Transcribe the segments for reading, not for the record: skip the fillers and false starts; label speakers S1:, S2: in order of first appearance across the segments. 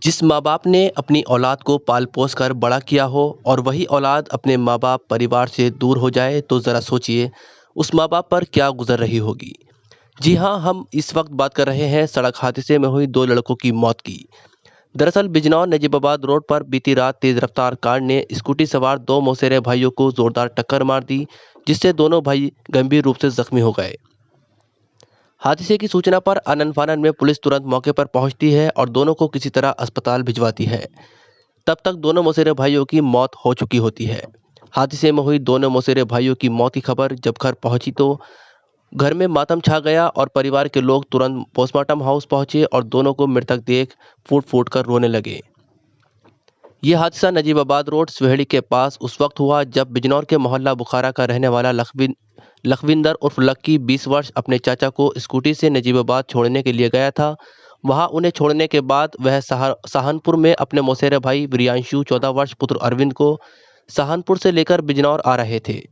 S1: जिस माँ-बाप ने अपनी औलाद को पाल-पोस कर बड़ा किया हो और वही औलाद अपने माँ-बाप परिवार से दूर हो जाए तो ज़रा सोचिए उस माँ-बाप पर क्या गुज़र रही होगी। जी हाँ, हम इस वक्त बात कर रहे हैं सड़क हादसे में हुई 2 लड़कों की मौत की। दरअसल बिजनौर नजीबाबाद रोड पर बीती रात तेज़ रफ्तार कार ने स्कूटी सवार 2 मौसेरे भाइयों को जोरदार टक्कर मार दी, जिससे दोनों भाई गंभीर रूप से जख्मी हो गए। हादसे की सूचना पर आनन-फानन में पुलिस तुरंत मौके पर पहुंचती है और दोनों को किसी तरह अस्पताल भिजवाती है। तब तक दोनों मौसेरे भाइयों की मौत हो चुकी होती है। हादसे में हुई दोनों मौसेरे भाइयों की मौत की खबर जब घर पहुंची तो घर में मातम छा गया और परिवार के लोग तुरंत पोस्टमार्टम हाउस पहुंचे और दोनों को मृतक देख फूट-फूट कर रोने लगे। ये हादसा नजीबाबाद रोड सुहेड़ी के पास उस वक्त हुआ जब बिजनौर के मोहल्ला बुखारा का रहने वाला लखविंदर उर्फ लक्की 20 वर्ष अपने चाचा को स्कूटी से नजीबाबाद छोड़ने के लिए गया था। वहां उन्हें छोड़ने के बाद वह सहारनपुर में अपने मौसेरे भाई प्रियांशु 14 वर्ष पुत्र अरविंद को सहारनपुर से लेकर बिजनौर आ रहे थे।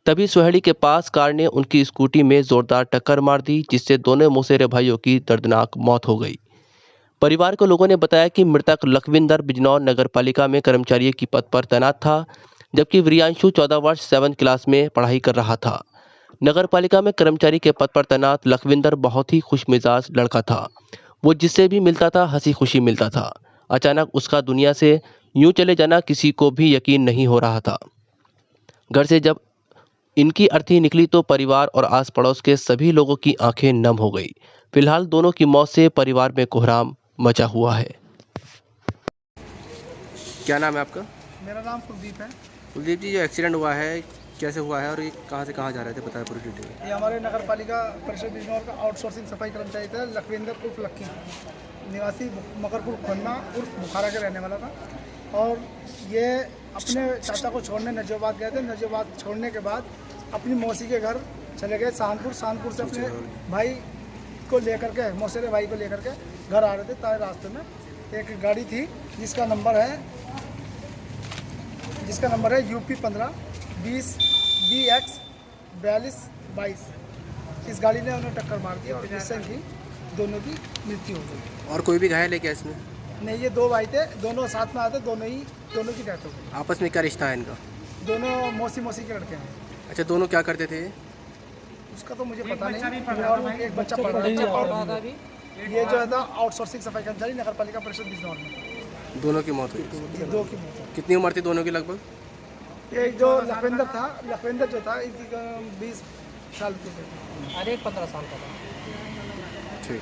S1: तभी सुहेड़ी के पास कार ने उनकी स्कूटी में जोरदार टक्कर मार दी, जिससे दोनों मौसेरे भाइयों की दर्दनाक मौत हो गई। परिवार के लोगों ने बताया कि मृतक लखविंदर बिजनौर नगर पालिका में कर्मचारी की पद पर तैनात था, जबकि प्रियांशु 14 वर्ष 7th क्लास में पढ़ाई कर रहा था। नगर पालिका में कर्मचारी के पद पर तैनात लखविंदर बहुत ही खुशमिजाज लड़का था। वो जिससे भी मिलता था हंसी खुशी मिलता था। अचानक उसका दुनिया से यूं चले जाना किसी को भी यकीन नहीं हो रहा था। घर से जब इनकी अर्थी निकली तो परिवार और आस पड़ोस के सभी लोगों की आंखें नम हो गई। फिलहाल दोनों की मौत से परिवार में कोहराम मचा हुआ है। क्या नाम है आपका?
S2: मेरा नाम कुलदीप है।
S1: कुलदीप जी, जो एक्सीडेंट हुआ है कैसे हुआ है और ये कहाँ से कहाँ जा रहे थे, बताएं पूरी डिटेल।
S2: ये हमारे नगर पालिका परिषद बिजनौर का आउटसोर्सिंग सफाई कर्मचारी था लखविंदर उर्फ लक्की, निवासी मकरपुर खन्ना उर्फ बुखारा के रहने वाला था। और ये अपने चाचा को छोड़ने नजीबाबाद गए थे। नजीबाबाद छोड़ने के बाद अपनी मौसी के घर चले गए सहारनपुर से अपने भाई को लेकर के, मौसेरे भाई को लेकर के घर आ रहे थे। ताए रास्ते में एक गाड़ी थी जिसका नंबर है UP 15-20 BX 4222। इस गाड़ी ने उन्हें टक्कर मार दी और जिससे इनकी दोनों की मृत्यु हो गई।
S1: और कोई भी घायल है क्या इसमें?
S2: नहीं, ये 2 भाई थे, दोनों साथ में आए थे, दोनों की डेथ हो गई।
S1: आपस में क्या रिश्ता है इनका?
S2: दोनों मौसी के लड़के हैं।
S1: अच्छा, दोनों क्या करते थे?
S2: उसका तो मुझे पता नहीं। और एक बच्चा पढ़ रहा था। ये जो है आउटसोर्सिंग सफाई कर्मचारी नगर पालिका परिषद बिजनौर में।
S1: दोनों की मौत हुई?
S2: ये 2 की मौत है।
S1: कितनी उम्र थी दोनों की लगभग?
S2: एक जो लखविंदर जो था इसकी 20 साल की थी।
S3: अरे 15 साल का था।
S1: ठीक।